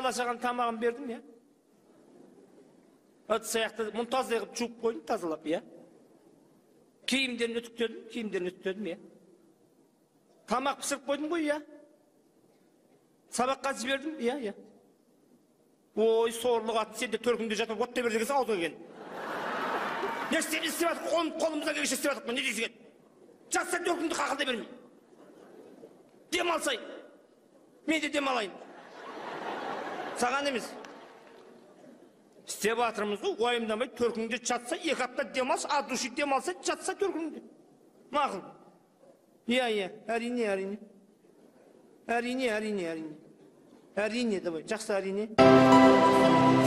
бала-шағаның тамағын бердім, я. Ыдыс-аяқты мұнтаздай қылып жуып қойдым, тазалап, я. Киімдерін үтіктедім, я. Тамақ пісіріп қойдым ғой, я. Сабаққа жібердім, я. Ой, сорлық аты, сен де төркінде жатып, оттай бер дегенсің, аузға келген. Не істеп атып, қолымыздан келгенше істеп атып, не дейсің? Жатса төркінде қақылдай бермей. Дем алсай. Мен де дем алайын. Саған емес. Істеп атырмыз ғой, уайымдамай, төркінде жатса, 2 апта дем алса, от души дем алса, жатса төркінде. Мақыл. Я, әрине. Әрине, давай, жақсы әрине.